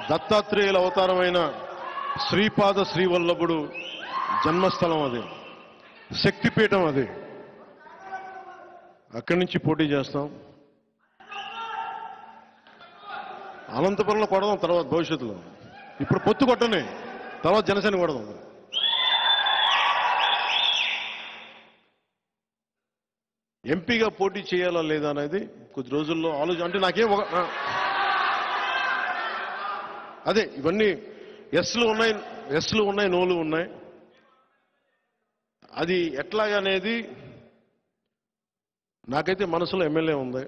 దత్తాత్రేయుల అవతారమైన శ్రీపాద శ్రీవల్లభుడు జన్మస్థలం అది, శక్తిపీఠం అది. అక్కడి నుంచి పోటీ చేస్తాం. అనంతపురంలో కొడదాం తర్వాత భవిష్యత్తులో. ఇప్పుడు పొత్తు కొట్టని, తర్వాత జనసేన కొడదాం. ఎంపీగా పోటీ చేయాలా లేదా అనేది కొద్ది రోజుల్లో ఆలోచన. అంటే నాకేం అదే ఇవన్నీ ఎస్లు ఉన్నాయి, నోలు ఉన్నాయి. అది ఎట్లాగనేది నాకైతే మనసులో ఎమ్మెల్యే ఉంది.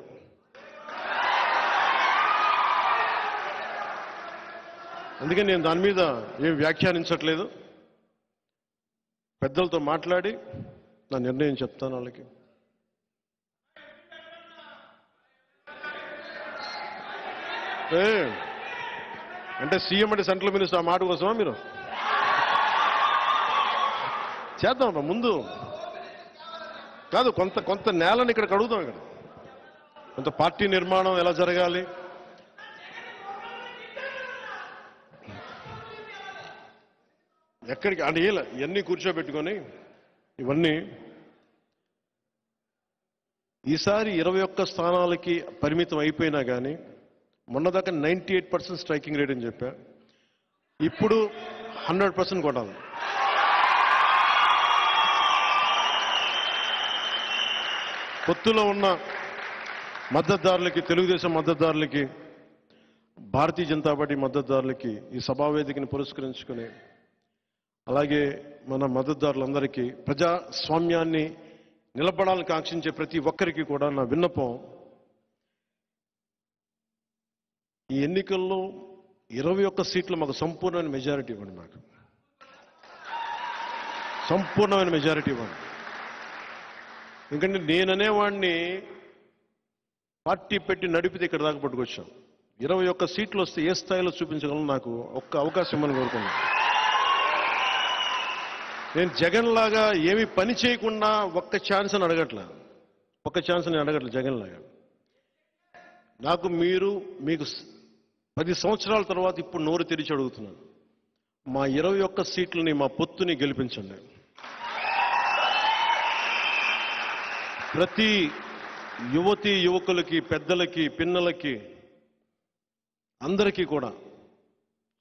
అందుకే నేను దాని మీద ఏం వ్యాఖ్యానించట్లేదు. పెద్దలతో మాట్లాడి నా నిర్ణయం చెప్తాను వాళ్ళకి. అంటే సీఎం అంటే సెంట్రల్ మినిస్టర్, ఆ మాట కోసమా మీరు? చేద్దాం ముందు కాదు, కొంత నేలని ఇక్కడ కడుగుతాం. ఇక్కడ కొంత పార్టీ నిర్మాణం ఎలా జరగాలి, ఎక్కడికి అంటే ఇవన్నీ కూర్చోబెట్టుకొని ఇవన్నీ ఈసారి 21 స్థానాలకి పరిమితం అయిపోయినా కానీ మొన్నదాకా 98% స్ట్రైకింగ్ రేట్ అని చెప్పా. ఇప్పుడు 100% కొట్టాలి. పొత్తులో ఉన్న మద్దతుదారులకి, తెలుగుదేశం మద్దతుదారులకి, భారతీయ జనతా పార్టీ మద్దతుదారులకి ఈ సభావేదికని పురస్కరించుకుని, అలాగే మన మద్దతుదారులందరికీ, ప్రజాస్వామ్యాన్ని నిలబడాలని కాంక్షించే ప్రతి ఒక్కరికి కూడా నా విన్నపం, ఈ ఎన్నికల్లో 21 సీట్లు మాకు సంపూర్ణమైన మెజారిటీ ఇవ్వండి. మాకు సంపూర్ణమైన మెజారిటీ ఇవ్వండి. ఎందుకంటే నేననేవాడిని పార్టీ పెట్టి నడిపితే ఇక్కడ దాకా పట్టుకొచ్చాం. 21 సీట్లు వస్తే ఏ స్థాయిలో చూపించగలను నాకు ఒక్క అవకాశం ఇవ్వని కోరుకున్నాను. నేను జగన్ లాగా ఏమి పని చేయకుండా ఒక్క ఛాన్స్ అని అడగట్లేదు. జగన్ లాగా నాకు మీకు 10 సంవత్సరాల తర్వాత ఇప్పుడు నోరు తెరిచి అడుగుతున్నాను. మా 21 సీట్లని, మా పొత్తుని గెలిపించండి. ప్రతి యువతీ యువకులకి, పెద్దలకి, పిన్నలకి, అందరికీ కూడా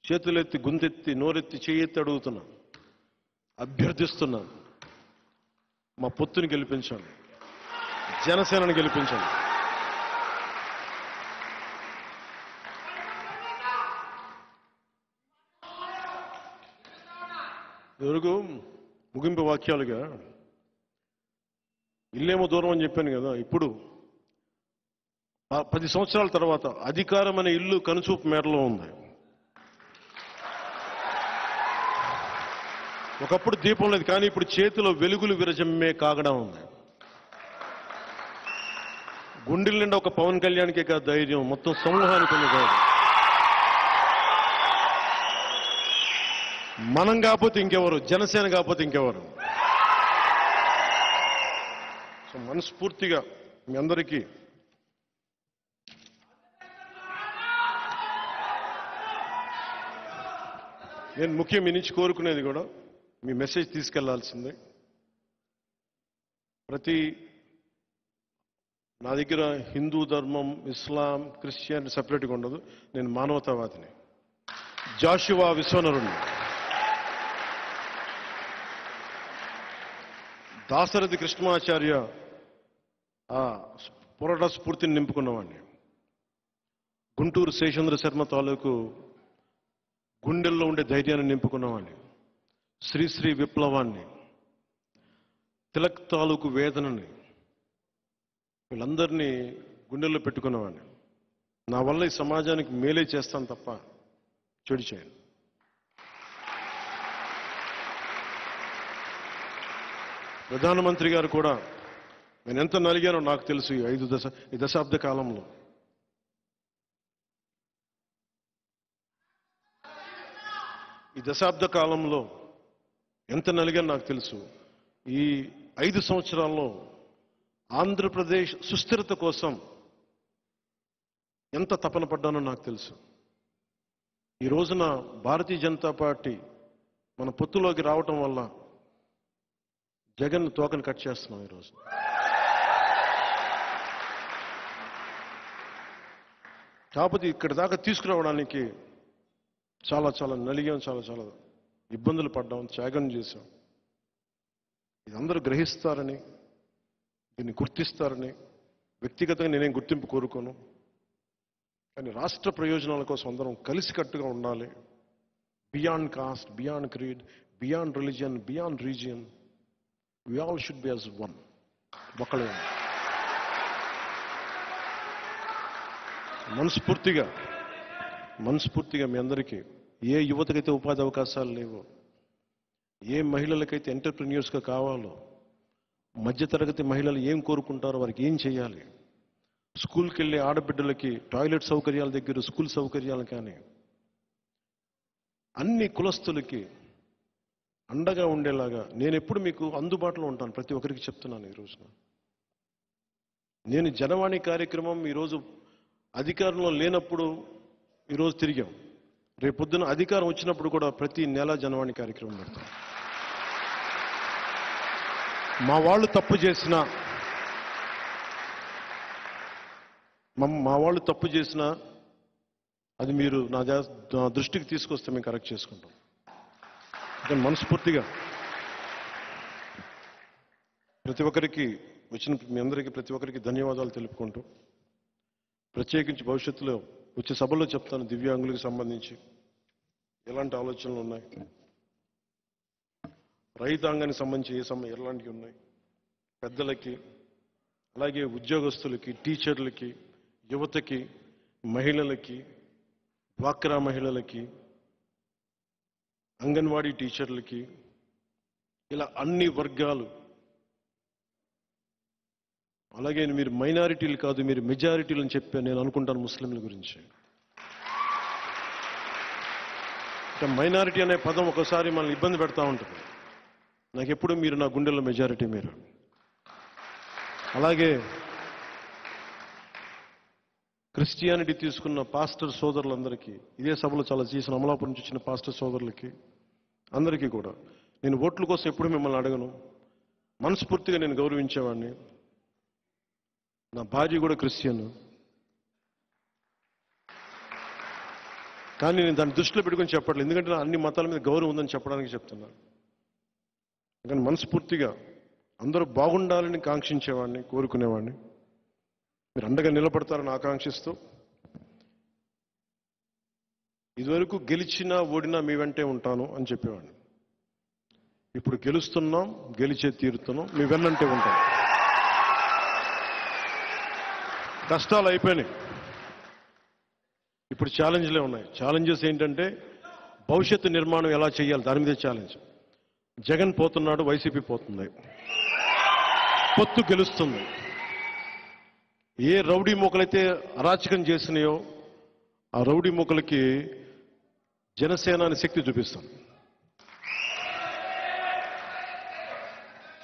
చేతులెత్తి, గుంతెత్తి, నోరెత్తి, చేయెత్తి అడుగుతున్నా, అభ్యర్థిస్తున్నా, మా పొత్తుని గెలిపించండి, జనసేనని గెలిపించండి. ఎవరికి ముగింపు వాక్యాలుగా ఇల్లేమో దూరం అని చెప్పాను కదా. ఇప్పుడు 10 సంవత్సరాల తర్వాత అధికారం అనే ఇల్లు కనుచూపు మేరలో ఉంది. ఒకప్పుడు దీపం లేదు, కానీ ఇప్పుడు చేతిలో వెలుగులు విరజమ్మే కాగడం ఉంది. గుండెల నిండా ఒక పవన్ కళ్యాణ్కే కాదు ధైర్యం, మొత్తం సమూహానికి ఉంది ధైర్యం. మనం కాకపోతే ఇంకెవరు, జనసేన కాకపోతే ఇంకెవరు. సో మనస్ఫూర్తిగా మీ అందరికీ నేను ముఖ్యం మీ నుంచి కోరుకునేది కూడా, మీ మెసేజ్ తీసుకెళ్లాల్సిందే. నా దగ్గర హిందూ ధర్మం, ఇస్లాం, క్రిస్టియన్ సెపరేట్గా ఉండదు. నేను మానవతావాదిని, జాషువా విశ్వనరుణ్ణి, దాశరథి కృష్ణమాచార్య పోరాట స్ఫూర్తిని నింపుకున్నవాడిని, గుంటూరు శేషేంద్ర శర్మ తాలూకు గుండెల్లో ఉండే ధైర్యాన్ని నింపుకున్నవాడిని, శ్రీశ్రీ విప్లవాన్ని, తిలక్ తాలూకు వేదనని, వీళ్ళందరినీ గుండెల్లో పెట్టుకున్నవాడిని. నా వల్ల ఈ సమాజానికి మేలే చేస్తాను తప్ప చెడు చేయను. ప్రధానమంత్రి గారు కూడా నేను ఎంత నలిగానో నాకు తెలుసు. ఈ దశాబ్ద కాలంలో ఎంత నలిగానో నాకు తెలుసు. ఈ 5 సంవత్సరాల్లో ఆంధ్రప్రదేశ్ సుస్థిరత కోసం ఎంత తపన పడ్డానో నాకు తెలుసు. ఈ రోజున భారతీయ జనతా పార్టీ మన పొత్తులోకి రావటం వల్ల జగన్ తోకను కట్ చేస్తున్నాం ఈరోజు. కాకపోతే ఇక్కడి దాకా తీసుకురావడానికి చాలా చాలా నలిగాం, చాలా చాలా ఇబ్బందులు పడ్డాం, త్యాగం చేశాం. ఇది అందరూ గ్రహిస్తారని, దీన్ని గుర్తిస్తారని వ్యక్తిగతంగా నేనేం గుర్తింపు కోరుకోను. కానీ రాష్ట్ర ప్రయోజనాల కోసం అందరం కలిసికట్టుగా ఉండాలి. Beyond caste, beyond creed, beyond religion, beyond region, we all should be as one. ఒకళ్ళే. మనస్ఫూర్తిగా మీ అందరికీ, ఏ యువతకైతే ఉపాధి అవకాశాలు లేవో, ఏ మహిళలకైతే ఎంటర్ప్రెన్యూర్స్గా కావాలో, మధ్యతరగతి మహిళలు ఏం కోరుకుంటారో వారికి ఏం చేయాలి, స్కూల్కి వెళ్ళే ఆడబిడ్డలకి టాయిలెట్ సౌకర్యాల దగ్గర స్కూల్ సౌకర్యాలు కానీ, అన్ని కులస్తులకి అండగా ఉండేలాగా నేను ఎప్పుడు మీకు అందుబాటులో ఉంటాను. ప్రతి ఒక్కరికి చెప్తున్నాను. ఈ రోజున నేను జనవాణి కార్యక్రమం ఈరోజు అధికారంలో లేనప్పుడు ఈరోజు తిరిగాం. రేపొద్దున అధికారం వచ్చినప్పుడు కూడా ప్రతి నెల జనవాణి కార్యక్రమం పెడతాం. మా వాళ్ళు తప్పు చేసినా అది మీరు నా దృష్టికి తీసుకొస్తే మేము కరెక్ట్ చేసుకుంటాం. కానీ మనస్ఫూర్తిగా ప్రతి ఒక్కరికి వచ్చిన మీ అందరికీ ప్రతి ఒక్కరికి ధన్యవాదాలు తెలుపుకుంటూ, ప్రత్యేకించి భవిష్యత్తులో వచ్చే సభలో చెప్తాను దివ్యాంగులకు సంబంధించి ఎలాంటి ఆలోచనలు ఉన్నాయి, రైతాంగానికి సంబంధించి ఎలాంటివి ఉన్నాయి, పెద్దలకి, అలాగే ఉద్యోగస్తులకి, టీచర్లకి, యువతకి, మహిళలకి, డ్వాక్రా మహిళలకి, అంగన్వాడీ టీచర్లకి, ఇలా అన్ని వర్గాలు. అలాగే మీరు మైనారిటీలు కాదు, మీరు మెజారిటీలు అని చెప్పి నేను అనుకుంటాను ముస్లింల గురించి. మైనారిటీ అనే పదం ఒకసారి మనల్ని ఇబ్బంది పెడతా ఉంటుంది. నాకు ఎప్పుడు మీరు నా గుండెల్లో మెజారిటీ మీరు. అలాగే క్రిస్టియానిటీ తీసుకున్న పాస్టర్ సోదరులందరికీ, ఇదే సభలో చాలా చేసిన అమలాపురం నుంచి వచ్చిన పాస్టర్ సోదరులకి అందరికీ కూడా నేను ఓట్ల కోసం ఎప్పుడు మిమ్మల్ని అడగను. మనస్ఫూర్తిగా నేను గౌరవించేవాడిని. నా భార్య కూడా క్రిస్టియన్. కానీ నేను దాన్ని దృష్టిలో పెట్టుకొని చెప్పట్లేదు, ఎందుకంటే నా అన్ని మతాల మీద గౌరవం ఉందని చెప్పడానికి చెప్తున్నాను. కానీ మనస్ఫూర్తిగా అందరూ బాగుండాలని కాంక్షించేవాడిని, కోరుకునేవాడిని. మీరు అండగా నిలబడతారని ఆకాంక్షిస్తూ, ఇదివరకు గెలిచినా ఓడినా మీ వెంటే ఉంటాను అని చెప్పేవాడిని. ఇప్పుడు గెలుస్తున్నాం, గెలిచే తీరుతున్నాం, మీ వెన్నంటే ఉంటాం. కష్టాలు అయిపోయినాయి, ఇప్పుడు ఛాలెంజ్లే ఉన్నాయి. ఛాలెంజెస్ ఏంటంటే భవిష్యత్తు నిర్మాణం ఎలా చేయాలి, దాని మీదే ఛాలెంజ్. జగన్ పోతున్నాడు, వైసీపీ పోతుంది, పొత్తు గెలుస్తుంది. ఏ రౌడీ మూకలైతే అరాచకం చేసినాయో ఆ రౌడీ మూకలకి జనసేన అనే శక్తి చూపిస్తాం.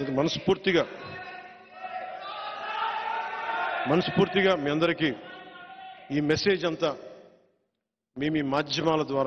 ఇది మనస్ఫూర్తిగా మీ అందరికీ ఈ మెసేజ్ అంతా మీ మాధ్యమాల ద్వారా